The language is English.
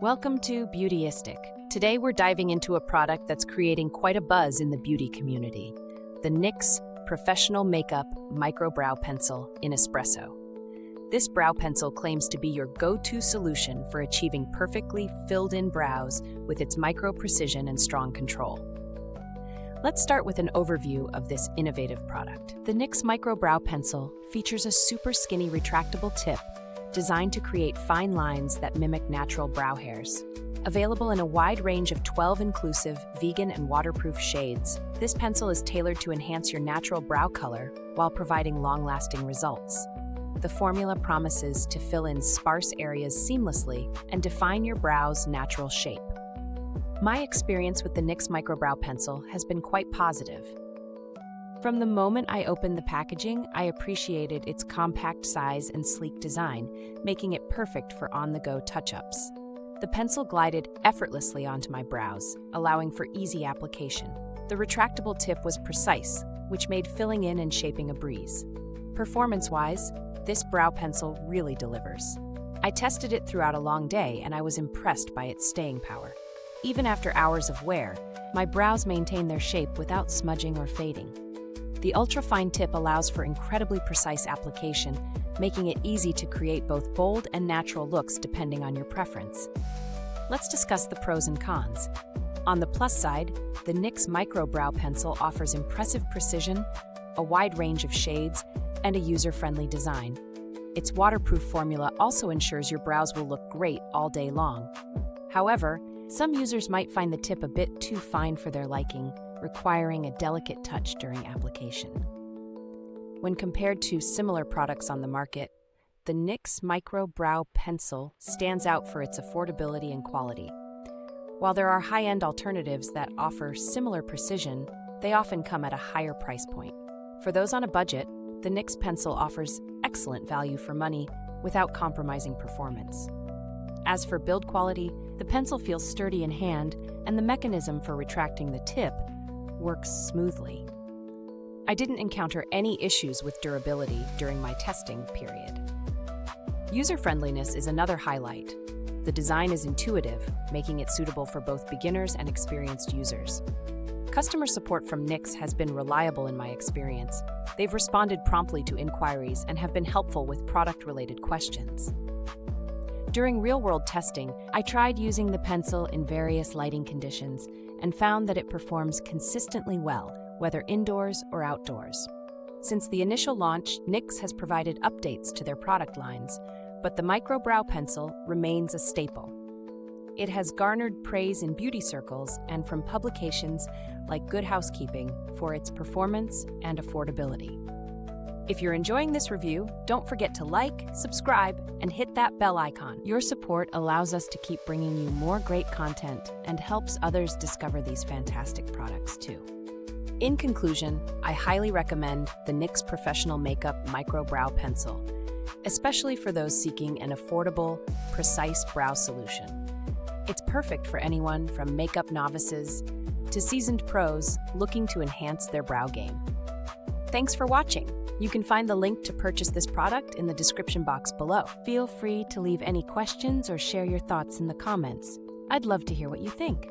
Welcome to Beautyistic. Today we're diving into a product that's creating quite a buzz in the beauty community, the NYX Professional Makeup Micro Brow Pencil in Espresso. This brow pencil claims to be your go-to solution for achieving perfectly filled-in brows with its micro-precision and strong control. Let's start with an overview of this innovative product. The NYX Micro Brow Pencil features a super skinny retractable tip designed to create fine lines that mimic natural brow hairs. Available in a wide range of 12 inclusive, vegan, and waterproof shades, this pencil is tailored to enhance your natural brow color while providing long-lasting results. The formula promises to fill in sparse areas seamlessly and define your brow's natural shape. My experience with the NYX Micro Brow Pencil has been quite positive. From the moment I opened the packaging, I appreciated its compact size and sleek design, making it perfect for on-the-go touch-ups. The pencil glided effortlessly onto my brows, allowing for easy application. The retractable tip was precise, which made filling in and shaping a breeze. Performance-wise, this brow pencil really delivers. I tested it throughout a long day, and I was impressed by its staying power. Even after hours of wear, my brows maintain their shape without smudging or fading. The ultra-fine tip allows for incredibly precise application, making it easy to create both bold and natural looks depending on your preference. Let's discuss the pros and cons. On the plus side, the NYX Micro Brow Pencil offers impressive precision, a wide range of shades, and a user-friendly design. Its waterproof formula also ensures your brows will look great all day long. However, some users might find the tip a bit too fine for their liking, requiring a delicate touch during application. When compared to similar products on the market, the NYX Micro Brow Pencil stands out for its affordability and quality. While there are high-end alternatives that offer similar precision, they often come at a higher price point. For those on a budget, the NYX pencil offers excellent value for money without compromising performance. As for build quality, the pencil feels sturdy in hand, and the mechanism for retracting the tip works smoothly. I didn't encounter any issues with durability during my testing period. User-friendliness is another highlight. The design is intuitive, making it suitable for both beginners and experienced users. Customer support from NYX has been reliable in my experience. They've responded promptly to inquiries and have been helpful with product-related questions. During real-world testing, I tried using the pencil in various lighting conditions and found that it performs consistently well, whether indoors or outdoors. Since the initial launch, NYX has provided updates to their product lines, but the Micro Brow Pencil remains a staple. It has garnered praise in beauty circles and from publications like Good Housekeeping for its performance and affordability. If you're enjoying this review, don't forget to like, subscribe, and hit that bell icon. Your support allows us to keep bringing you more great content and helps others discover these fantastic products too. In conclusion, I highly recommend the NYX Professional Makeup Micro Brow Pencil, especially for those seeking an affordable, precise brow solution. It's perfect for anyone from makeup novices to seasoned pros looking to enhance their brow game. Thanks for watching. You can find the link to purchase this product in the description box below. Feel free to leave any questions or share your thoughts in the comments. I'd love to hear what you think.